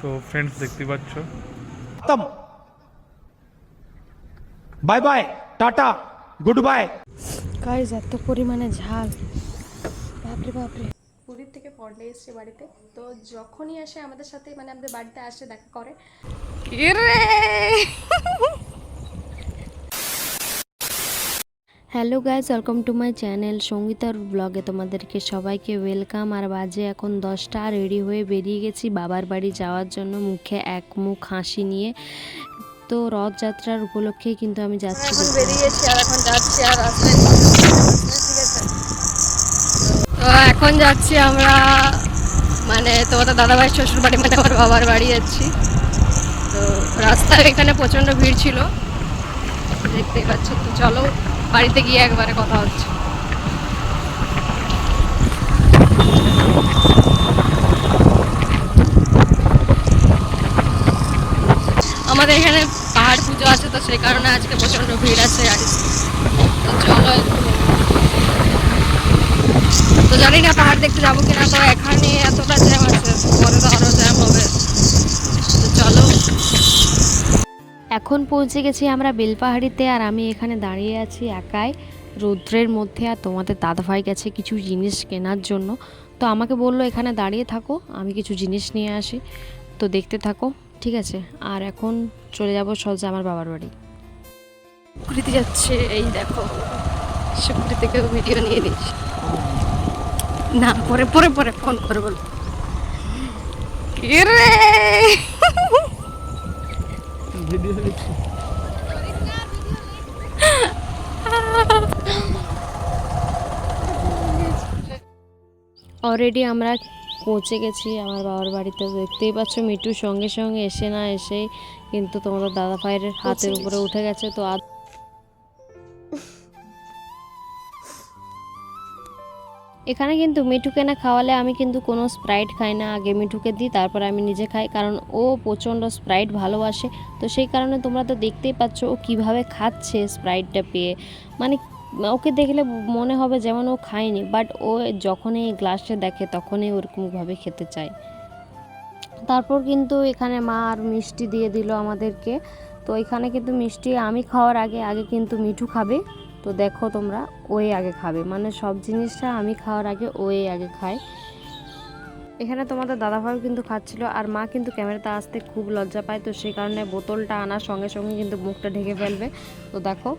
তো ফ্রেন্ডস দেখতে পাচ্ছ खत्म bye bye tata goodbye guys এত পরিমাণে ঝাল, বাপরে বাপরে। পুরীর থেকে পড়লে এসছে বাড়িতে, তো যখনই আসে আমাদের সাথে মানে আমাদের বাড়িতে আসে দেখা করে। Hello guys, welcome to my channel সঙ্গীতার ব্লগে তোমাদেরকে সবাইকে ওয়েলকাম। আর বাজে এখন 10টা, রেডি হয়ে বেরিয়ে গেছি বাবার বাড়ি যাওয়ার জন্য, মুখে এক মুখ হাসি নিয়ে। তো রথযাত্রার উপলক্ষেই কিন্তু আমি যাচ্ছি, এখন বেরিয়ে গেছি আর এখন যাচ্ছি আর রাস্তায় ঠিক আছে। তো এখন যাচ্ছি আমরা মানে তোমাদের দাদাভাইয়ের শ্বশুর বাড়ি মানে আমার বাবার বাড়ি যাচ্ছি। তো রাস্তায় এখানে প্রচণ্ড ভিড় ছিল দেখতেই পাচ্ছ। তো চলো বাড়িতে গিয়ে একবারে কথা হচ্ছে। আমাদের এখানে পাহাড় পুজো আছে, তো সেই কারণে আজকে প্রচণ্ড ভিড় আছে আর তো চলো। তো জানি না পাহাড় দেখতে যাবো কিনা, তো এখানে এতটা জ্যাম আছে, পরে তো আরও জ্যাম হবে। তো চলো, এখন পৌঁছে গেছি আমরা বেলপাহাড়িতে, আর আমি এখানে দাঁড়িয়ে আছি একাই রৌদ্রের মধ্যে। আর তোমাদের দাদাভাই গেছে কিছু জিনিস কেনার জন্য, তো আমাকে বললো এখানে দাঁড়িয়ে থাকো, আমি কিছু জিনিস নিয়ে আসি। তো দেখতে থাকো, ঠিক আছে। আর এখন চলে যাবো সোজা আমার বাবার বাড়ি। পুরীতে যাচ্ছে, এই দেখো সুপুরি থেকে ভিডিও নিয়ে নিচ্ছি। না পরে পরে পরে ফোন করে বল। অলরেডি আমরা পৌঁছে গেছি আমার বাবার বাড়িতে। দেখতেই পাচ্ছ মিটু সঙ্গে সঙ্গে এসে না এসেই কিন্তু তোমাদের দাদা ভাইয়ের হাতের উপরে উঠে গেছে। তো এখানে কিন্তু মিঠুকে না খাওয়ালে আমি কিন্তু কোনো স্প্রাইট খাই না, আগে মিঠুকে দিই তারপর আমি নিজে খাই, কারণ ও প্রচণ্ড স্প্রাইট ভালোবাসে। তো সেই কারণে তোমরা তো দেখতেই পাচ্ছ ও কীভাবে খাচ্ছে স্প্রাইটটা পেয়ে। মানে ওকে দেখলে মনে হবে যেমন ও খায়নি, বাট ও যখনই এই গ্লাসে দেখে তখনই ওরকমভাবে খেতে চায়। তারপর কিন্তু এখানে মা আর মিষ্টি দিয়ে দিল আমাদেরকে। তো এখানে কিন্তু মিষ্টি আমি খাওয়ার আগে আগে কিন্তু মিঠু খাবে। তো দেখো তোমরা, ওই আগে খাবে, মানে সব জিনিসটা আমি খাওয়ার আগে ওই আগে খায়। এখানে তোমাদের দাদাভাইও কিন্তু খাচ্ছিল, আর মা কিন্তু ক্যামেরাতে আসতে খুব লজ্জা পায়, তো সেই কারণে বোতলটা আনার সঙ্গে সঙ্গে কিন্তু মুখটা ঢেকে ফেলবে। তো দেখো,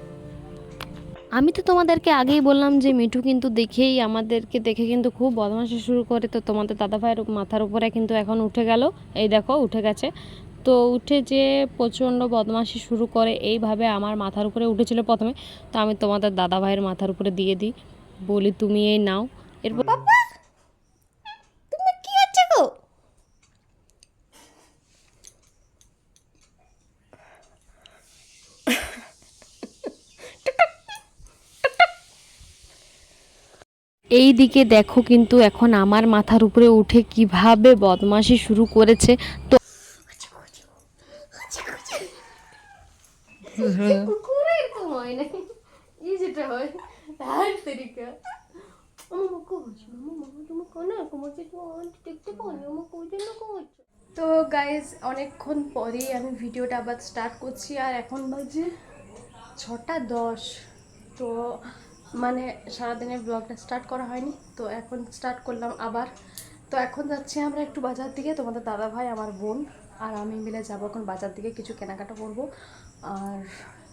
আমি তো তোমাদেরকে আগেই বললাম যে মিঠু কিন্তু দেখেই আমাদেরকে দেখে কিন্তু খুব বদমাশি শুরু করে। তো তোমাদের দাদাভাইয়ের মাথার উপরে কিন্তু এখন উঠে গেল, এই দেখো উঠে গেছে। তো উঠে যে প্রচণ্ড বদমাশি শুরু করে, এইভাবে আমার মাথার উপরে উঠেছিল প্রথমে। তো আমি তোমাদের দাদাভাইয়ের মাথার উপরে দিয়ে দিই, বলি তুমি এই নাও। এরপর তুমি কি হচ্ছে গো? এই দিকে দেখো কিন্তু এখন আমার মাথার উপরে উঠে কিভাবে বদমাশি শুরু করেছে। তো তো গাইজ অনেকক্ষণ পরেই আমি ভিডিওটা আবার স্টার্ট করছি, আর এখন বাজে 6টা 10। তো মানে সারাদিনের ব্লগটা স্টার্ট করা হয়নি, তো এখন স্টার্ট করলাম আবার। তো এখন যাচ্ছি আমরা একটু বাজার দিকে, তোমাদের দাদা ভাই আমার বোন আর আমি মিলে যাবো এখন বাজার দিকে, কিছু কেনাকাটা করব আর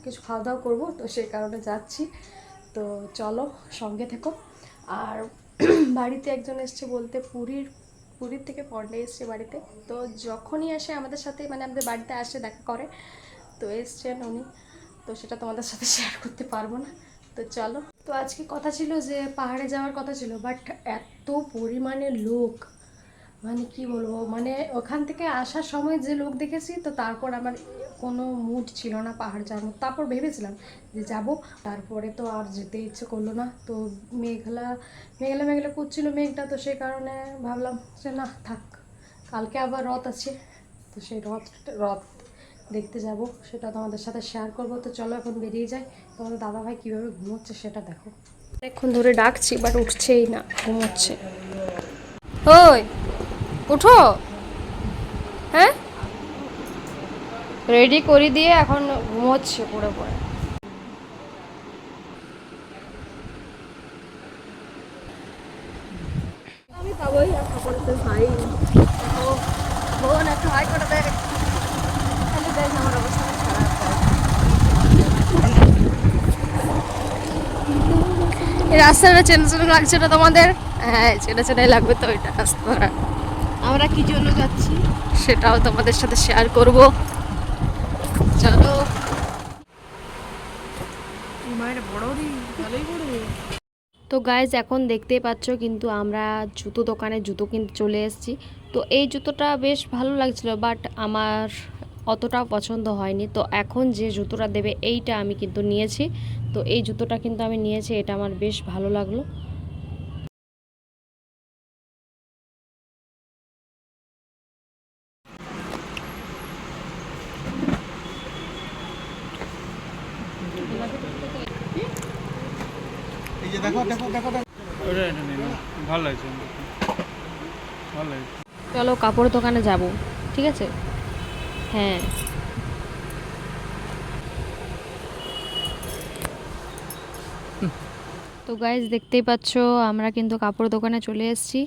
কিছু খাওয়া দাওয়া করবো, তো সেই কারণে যাচ্ছি। তো চলো সঙ্গে থেকো। আর বাড়িতে একজন এসছে বলতে, পুরীর থেকে পড়লে এসছে বাড়িতে। তো যখনই আসে আমাদের সাথে মানে আমাদের বাড়িতে আসে দেখা করে, তো এসছেন উনি, তো সেটা তোমাদের সাথে শেয়ার করতে পারবো না। তো চলো, তো আজকে কথা ছিল যে পাহাড়ে যাওয়ার কথা ছিল, বাট এত পরিমাণে লোক, মানে কি বলবো, মানে ওখান থেকে আসার সময় যে লোক দেখেছি, তো তারপর আমার কোনো মুড ছিল না পাহাড় যাওয়ার। তারপর ভেবেছিলাম যে যাব, তারপরে তো আর যেতে ইচ্ছে করলো না। তো মেঘলা মেঘলা মেঘলা করছিল মেঘটা, তো সেই কারণে ভাবলাম যে না থাক, কালকে আবার রথ আছে, তো সেই রথ দেখতে যাব, সেটা তোমাদের সাথে শেয়ার করব। তো চলো এখন বেরিয়ে যাই। তোমাদের দাদাভাই কীভাবে ঘুমোচ্ছে সেটা দেখো। অনেকক্ষণ ধরে ডাকছি বাট উঠছেই না, ঘুমোচ্ছে। ওই উঠো, হ্যাঁ রেডি করে দিয়ে এখন ঘুমোচ্ছে পড়ে পড়ে। আমি পাবোই আর কাপড়তে ভাই বোন একটু হাই করে দেয় তাহলে দেখ আমার অবস্থা খারাপ। এই রাস্তাটা চেনা চেনা লাগছে না তোমাদের? হ্যাঁ চেনা চেনাই লাগবে তো এটা রাস্তাটা। আমরা কি জন্য যাচ্ছি সেটাও তোমাদের সাথে শেয়ার করব। চলো তো গাইজ এখন দেখতেই পাচ্ছ কিন্তু আমরা জুতো দোকানে জুতো কিনতে চলে এসেছি। তো এই জুতোটা বেশ ভালো লাগছিল বাট আমার অতটা পছন্দ হয়নি। তো এখন যে জুতোটা দেবে এইটা আমি কিন্তু নিয়েছি। তো এই জুতোটা কিন্তু আমি নিয়েছি, এটা আমার বেশ ভালো লাগলো। এই যে দেখো দেখো দেখো দেখো ওটা এটা নিন, ভালো লাগছে, ভালো লাগছে। চলো কাপড় দোকানে যাব, ঠিক আছে? হ্যাঁ তো গাইজ দেখতেই পাচ্ছ আমরা কিন্তু কাপড় দোকানে চলে এসেছি।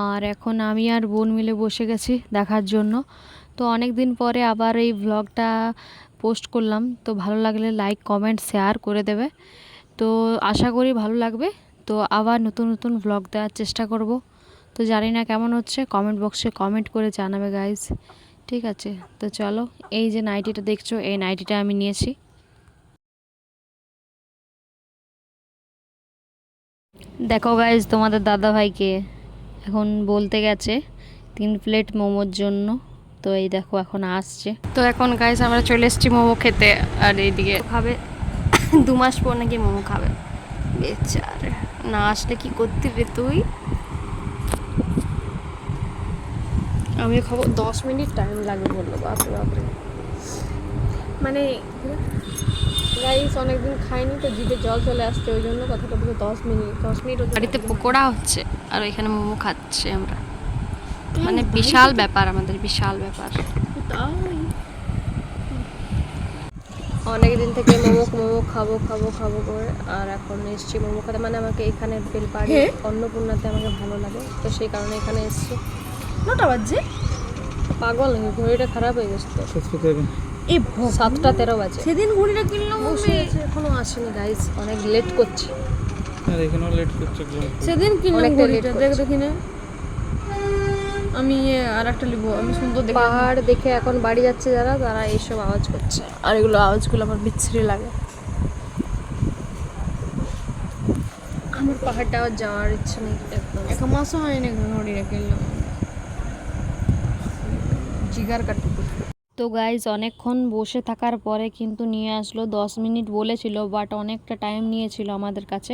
আর এখন আমি আর বোন মিলে বসে গেছি দেখার জন্য। তো অনেক দিন পরে আবার এই ব্লগটা পোস্ট করলাম, তো ভালো লাগলে লাইক কমেন্ট শেয়ার করে দেবে। তো আশা করি ভালো লাগবে। তো আবার নতুন নতুন ব্লগ দেওয়ার চেষ্টা করব। তো জানি না কেমন হচ্ছে, কমেন্ট বক্সে কমেন্ট করে জানাবে গাইজ, ঠিক আছে? তো চলো, এই যে নাইটিটা দেখছো এই নাইটিটা আমি নিয়েছি। দেখো গাইজ তোমাদের দাদা ভাইকে এখন বলতে গেছে 3 প্লেট মোমোর জন্য। তো এই দেখো এখন আসছে। তো এখন গাইজ আমরা চলে এসেছি মোমো খেতে। আর এইদিকে খাবে 2 মাস পর নাকি মোমো খাবে, বেচারে। না আসলে কি করতে রে তুই? আমি খাবো 10 মিনিট টাইম লাগবে বললো। বাপরে বাপরে, মানে গাইস অনেকদিন খাইনি তো জিভে জল চলে আসছে, ওই জন্য কথাটা বলে 10 মিনিট বাড়িতে পকোড়া হচ্ছে আর এখানে মোমো খাচ্ছে আমরা। মানে বিশাল ব্যাপার, আমাদের বিশাল ব্যাপার। অনেক দিন থেকে মোমো মোমো খাবো খাবো খাবো করে আর এখন এসছি মোমো খেতে। মানে আমাকে এখানে বেলপাড়ি অন্নপূর্ণাতে আমাকে ভালো লাগে, তো সেই কারণে এখানে এসছি। 9টা বাজে, পাগল হয়ে ঘড়িটা খারাপ হয়ে গেছে তো। এই 7টা 13 বাজে। সেদিন ঘড়িটা কিনলাম এখনো আসেনি গাইস, অনেক লেট করছে। আর এখানেও লেট করছে একদম। সেদিন কিনলাম ঘড়িটা, দেখ দেখি না আমি আর একটা নিব। আমি সুন্দর দেখে পাহাড় দেখে এখন বাড়ি যাচ্ছে যারা, তারা এইসব আওয়াজ করছে আর এগুলো আওয়াজগুলো আমার বিচ্ছিরি লাগে। আমার পাহাড়টা আর যাওয়ার ইচ্ছে নেই একদম। এক মাসও হয়নি ঘড়িটা কিনলাম, জিগার কাটু। তো গাইজ অনেকক্ষণ বসে থাকার পরে কিন্তু নিয়ে আসলো। 10 মিনিট বলেছিল বাট অনেকটা টাইম নিয়েছিল আমাদের কাছে।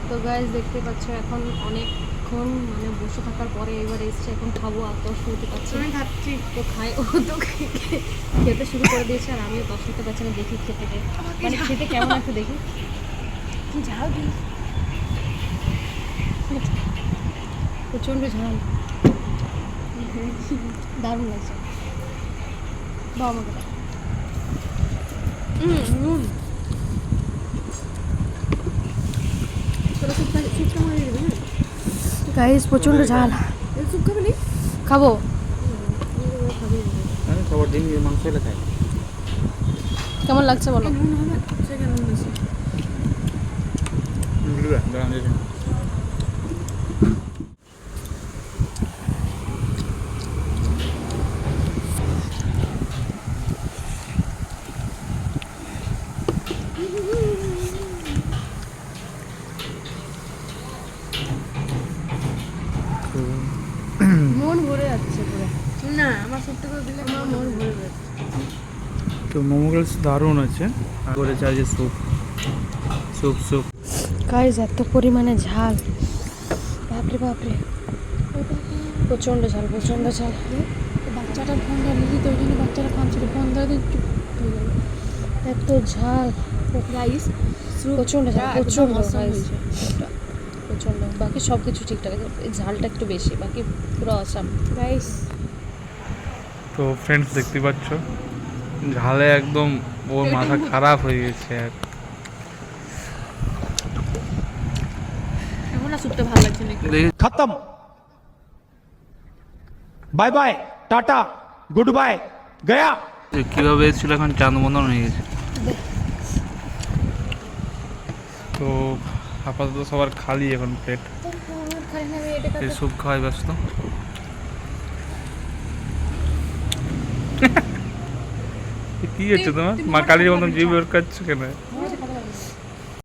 তো গাইজ দেখতে পাচ্ছ এখন অনেকক্ষণ মানে বসে থাকার পরে এবার এসছে, এখন খাবো। আর তো শুনতে পাচ্ছি আমি খাচ্ছি, তো খাই। ও তো খেতে শুরু করে দিয়েছে আর আমিও তো শুনতে পাচ্ছি না। দেখি খেতে মানে খেতে কেমন আছে দেখি। ঝাল দিই, প্রচণ্ড ঝাল, দারুণ লাগছে। গাইস প্রচন্ড ঝাল, খাবো। খাবার ডিম দিয়ে মাংস এলে খাই। কেমন লাগছে বলো? মন ভরে যাচ্ছে পুরো। না আমার সত্যি করে দিলে আমার মন ভরে যাচ্ছে। তো মোমোগুলো দারুণ আছে। করে চাই যে স্যুপ স্যুপ স্যুপ গাইস এত পরিমাণে ঝাল, বাপরে বাপরে, প্রচণ্ড ঝাল প্রচণ্ড ঝাল। বাচ্চাটা ফোন ধরে তো ওই জন্য বাচ্চাটা কাঁদছিল, ফোন ধরে একটু এত ঝাল গাইস, প্রচণ্ড ঝাল প্রচণ্ড গাইস প্রচণ্ড। বাকি সব কিছু ঠিকঠাক আছে, এই ঝালটা একটু বেশি, বাকি পুরো আসাম গাইস। তো ফ্রেন্ডস দেখতে পাচ্ছ ঝালে একদম ওর মাথা খারাপ হয়ে গেছে। আর এখন না সুপটা ভালো লাগছে না। দেখি खत्म bye bye tata goodbye गया কিভাবে এসেছিল, এখন চাঁদ মতন হয়ে গেছে। তো আপাতত সবার খালি এখন পেট, এই স্যুপ খাওয়াই ব্যস্ত। কি হচ্ছে তোমার? মা কালীর মতন জিভ বের করছো কেন?